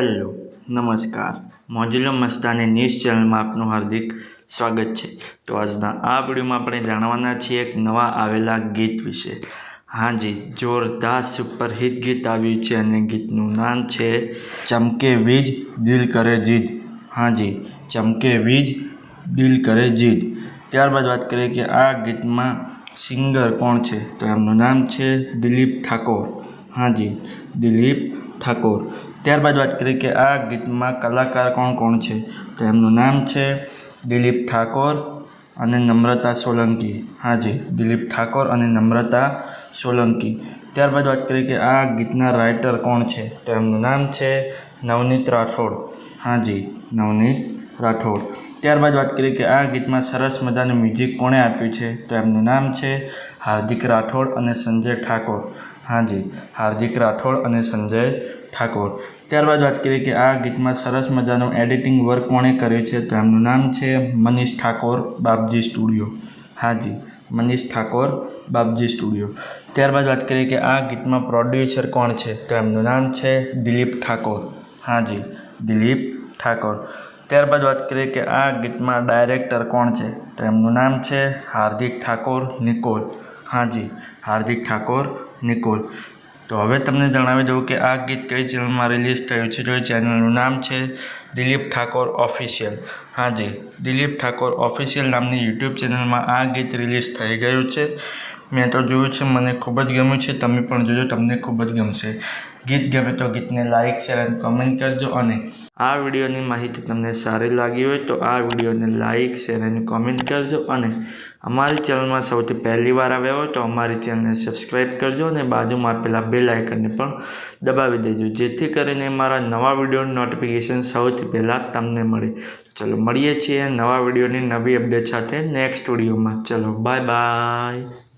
Hello નમસ્કાર મોજુલો Mastani news ચેનલમાં આપનું હાર્દિક સ્વાગત છે। તો આજના આ વિડીયોમાં આપણે જાણવાના છીએ એક નવા આવેલા ગીત વિશે। હાજી, જોરદાર સુપરહિટ ગીત આવ્યું છે અને ગીતનું નામ છે ચમકે વીજ દિલ કરે જીદ। હાજી, ચમકે વીજ દિલ કરે જીદ। ત્યારબાદ વાત કરીએ કે આ ગીતમાં સિંગર કોણ છે, તો એમનું નામ છે દિલીપ ઠાકોર। હાજી, દિલીપ ઠાકોર। ત્યારબાદ વાત કરીએ કે આ ગીતમાં કલાકાર કોણ કોણ છે, તો એમનું નામ છે દિલીપ ઠાકોર અને નમ્રતા સોલંકી। હાજી, દિલીપ ઠાકોર અને નમ્રતા સોલંકી। ત્યારબાદ વાત કરીએ કે આ ગીતના રાઇટર કોણ છે, તો એમનું નામ છે નવનીત રાઠોડ। હાજી, નવનીત રાઠોડ। ત્યારબાદ વાત કરીએ કે આ ગીતમાં સરસ મજાનું મ્યુઝિક કોણે આપ્યું છે, તો એમનું નામ છે હાર્દિક રાઠોડ અને સંજય ઠાકોર। હાજી, હાર્દિક રાઠોડ અને સંજય ઠાકોર। ત્યારબાદ વાત કરીએ કે આ ગીતમાં સરસ મજાનું એડિટિંગ વર્ક કોણે કર્યું છે, તો એમનું નામ છે મનીષ ઠાકોર બાપજી સ્ટુડિયો। હાજી, મનીષ ઠાકોર બાપજી સ્ટુડિયો। ત્યારબાદ વાત કરીએ કે આ ગીતમાં પ્રોડ્યુસર કોણ છે, તો એમનું નામ છે દિલીપ ઠાકોર। હાજી, દિલીપ ઠાકોર। ત્યારબાદ વાત કરીએ કે આ ગીતમાં ડાયરેક્ટર કોણ છે, તો એમનું નામ છે હાર્દિક ઠાકોર નિકોલ। હાજી, હાર્દિક ઠાકોર નિકોલ। તો હવે તમને જણાવી દઉં કે આ ગીત કઈ ચેનલમાં રિલીઝ થયું છે, તો એ ચેનલનું નામ છે દિલીપ ઠાકોર ઓફિશિયલ। હાજી, દિલીપ ઠાકોર ઓફિશિયલ નામની યુટ્યુબ ચેનલમાં આ ગીત રિલીઝ થઈ ગયું છે। મેં તો જોયું છે, મને ખૂબ જ ગમ્યું છે, તમે પણ જોજો, તમને ખૂબ જ ગમશે। ગીત ગમે તો ગીતને લાઇક શેર અને કમેન્ટ કરજો અને આ વિડીયોની માહિતી તમને સારી લાગી હોય તો આ વિડીયોને લાઇક શેર અને કમેન્ટ કરજો અને અમારી ચેનલમાં સૌથી પહેલી વાર આવ્યા હોય તો અમારી ચેનલને સબસ્ક્રાઈબ કરજો અને બાજુમાં આપેલા બેલ આઇકનને પણ દબાવી દેજો, જેથી કરીને મારા નવા વિડીયોની નોટિફિકેશન સૌથી પહેલાં તમને મળે। ચલો મળીએ છીએ નવા વિડીયોની નવી અપડેટ સાથે નેક્સ્ટ વિડીયોમાં। ચલો બાય બાય।